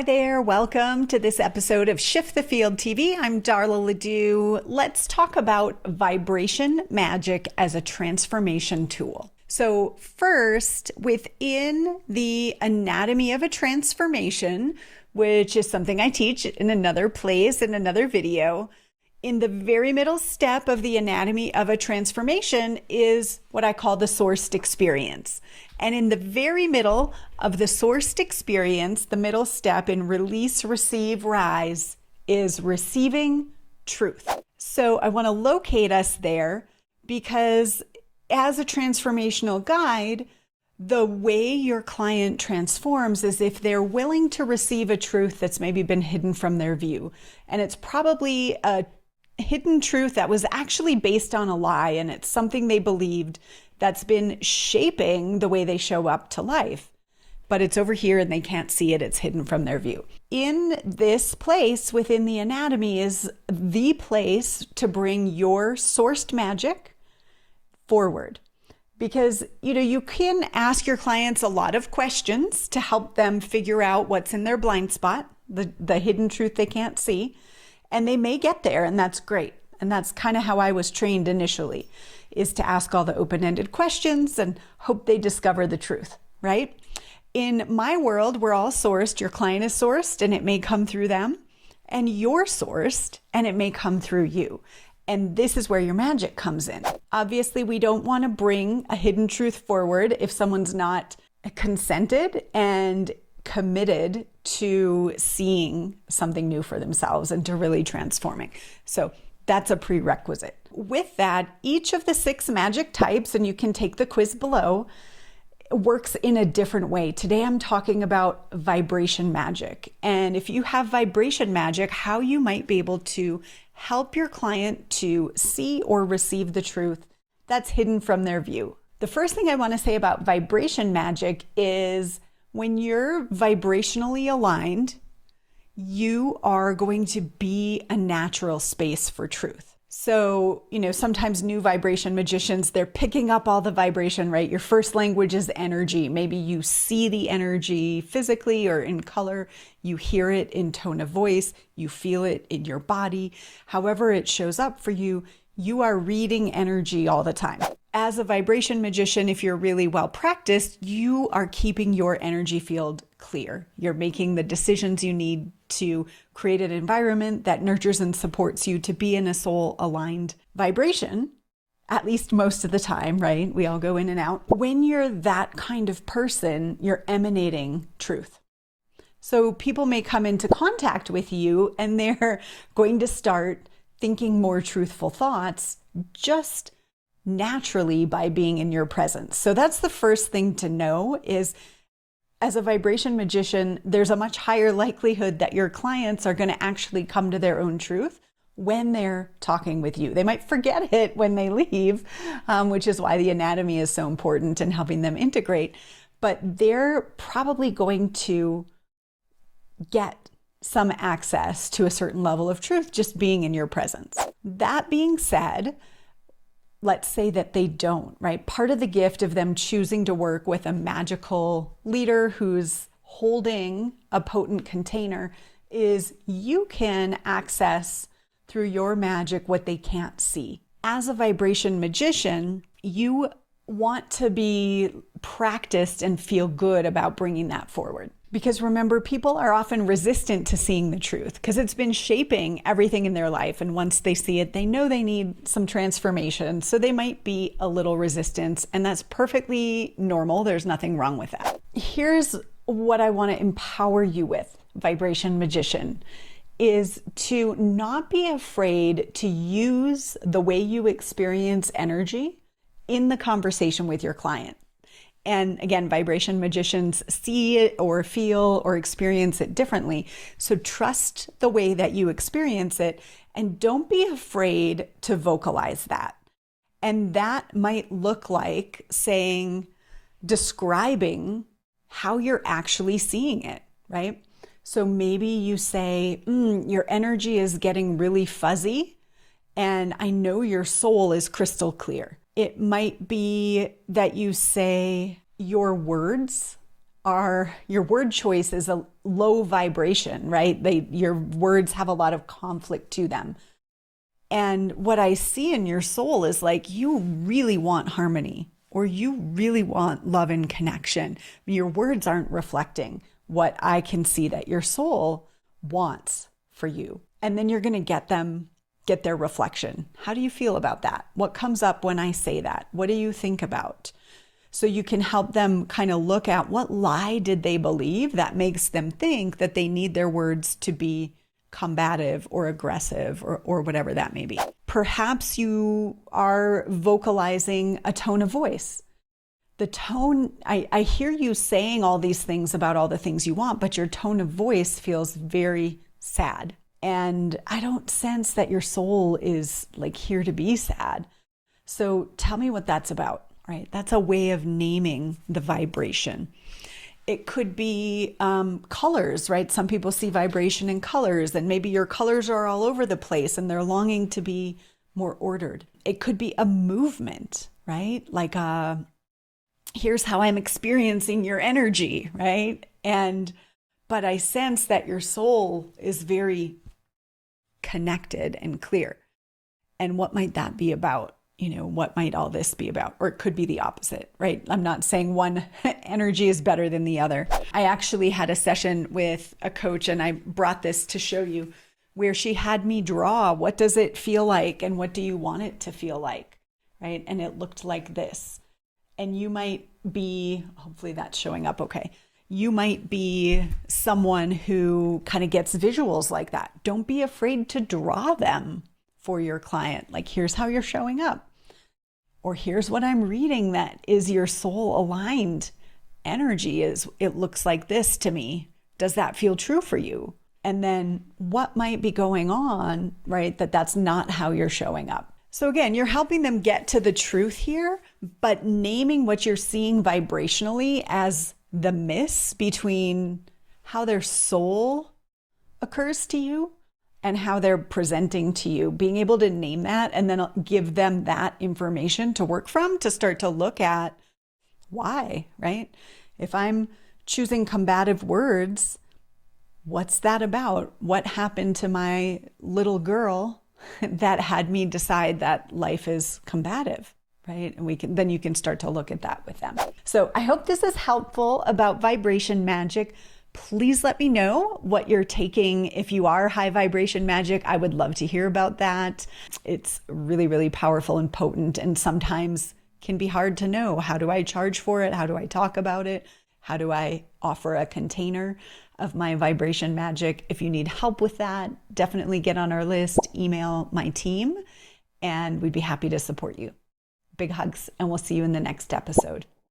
Hi there, welcome to this episode of Shift the Field TV. I'm Darla LeDoux. Let's talk about vibration magic as a transformation tool. So first, within the anatomy of a transformation, which is something I teach in another place, in another video, in the very middle step of the anatomy of a transformation is what I call the sourced experience. And in the very middle of the sourced experience, the middle step in release, receive, rise is receiving truth. So I want to locate us there because as a transformational guide, the way your client transforms is if they're willing to receive a truth that's maybe been hidden from their view. And it's probably a hidden truth that was actually based on a lie, and it's something they believed that's been shaping the way they show up to life. But it's over here and they can't see it. It's hidden from their view. In this place within the anatomy is the place to bring your sourced magic forward. Because, you can ask your clients a lot of questions to help them figure out what's in their blind spot, the hidden truth they can't see. And they may get there, and that's great. And that's kind of how I was trained initially, is to ask all the open-ended questions and hope they discover the truth, right? In my world, we're all sourced. Your client is sourced, and it may come through them. And you're sourced, and it may come through you. And this is where your magic comes in. Obviously, we don't want to bring a hidden truth forward if someone's not consented and committed to seeing something new for themselves and to really transforming. So that's a prerequisite. With that, each of the 6 magic types, and you can take the quiz below, works in a different way. Today I'm talking about vibration magic. And if you have vibration magic, how you might be able to help your client to see or receive the truth that's hidden from their view. The first thing I want to say about vibration magic is when you're vibrationally aligned, you are going to be a natural space for truth. So, sometimes new vibration magicians, they're picking up all the vibration, right? Your first language is energy. Maybe you see the energy physically or in color. You hear it in tone of voice. You feel it in your body. However it shows up for you, you are reading energy all the time. As a vibration magician, if you're really well practiced, you are keeping your energy field clear. You're making the decisions you need to create an environment that nurtures and supports you to be in a soul-aligned vibration, at least most of the time, right? We all go in and out. When you're that kind of person, you're emanating truth. So people may come into contact with you and they're going to start thinking more truthful thoughts just naturally by being in your presence. So that's the first thing to know is, as a vibration magician, there's a much higher likelihood that your clients are going to actually come to their own truth when they're talking with you. They might forget it when they leave, which is why the anatomy is so important in helping them integrate. But they're probably going to get some access to a certain level of truth just being in your presence. That being said, let's say that they don't, right? Part of the gift of them choosing to work with a magical leader who's holding a potent container is you can access through your magic what they can't see. As a vibration magician, you want to be practiced and feel good about bringing that forward. Because remember, people are often resistant to seeing the truth because it's been shaping everything in their life. And once they see it, they know they need some transformation. So they might be a little resistant, and that's perfectly normal. There's nothing wrong with that. Here's what I want to empower you with, vibration magician, is to not be afraid to use the way you experience energy in the conversation with your client. And again, vibration magicians see it or feel or experience it differently. So trust the way that you experience it and don't be afraid to vocalize that. And that might look like describing how you're actually seeing it, right? So maybe you say, your energy is getting really fuzzy and I know your soul is crystal clear. It might be that you say your words your word choice is a low vibration, right? Your words have a lot of conflict to them. And what I see in your soul is like, you really want harmony, or you really want love and connection. Your words aren't reflecting what I can see that your soul wants for you. And then you're going to get their reflection. How do you feel about that? What comes up when I say that? What do you think about? So you can help them kind of look at what lie did they believe that makes them think that they need their words to be combative or aggressive or whatever that may be. Perhaps you are vocalizing a tone of voice. The tone, I hear you saying all these things about all the things you want, but your tone of voice feels very sad. And I don't sense that your soul is like here to be sad. So tell me what that's about, right? That's a way of naming the vibration. It could be colors, right? Some people see vibration in colors, and maybe your colors are all over the place and they're longing to be more ordered. It could be a movement, right? Like here's how I'm experiencing your energy, right? But I sense that your soul is very connected and clear. And what might that be about? What might all this be about? Or it could be the opposite, right? I'm not saying one energy is better than the other. I actually had a session with a coach, and I brought this to show you, where she had me draw, what does it feel like and what do you want it to feel like, right? And it looked like this. And you might be, hopefully that's showing up okay. You might be someone who kind of gets visuals like that. Don't be afraid to draw them for your client. Like, here's how you're showing up. Or here's what I'm reading that is your soul aligned energy. It looks like this to me. Does that feel true for you? And then what might be going on, right? That's not how you're showing up. So again, you're helping them get to the truth here, but naming what you're seeing vibrationally as the miss between how their soul occurs to you and how they're presenting to you, being able to name that and then give them that information to work from, to start to look at why, right? If I'm choosing combative words, what's that about? What happened to my little girl that had me decide that life is combative, right? And then you can start to look at that with them. So I hope this is helpful about vibration magic. Please let me know what you're taking. If you are high vibration magic, I would love to hear about that. It's really, really powerful and potent, and sometimes can be hard to know. How do I charge for it? How do I talk about it? How do I offer a container of my vibration magic? If you need help with that, definitely get on our list, email my team, and we'd be happy to support you. Big hugs, and we'll see you in the next episode.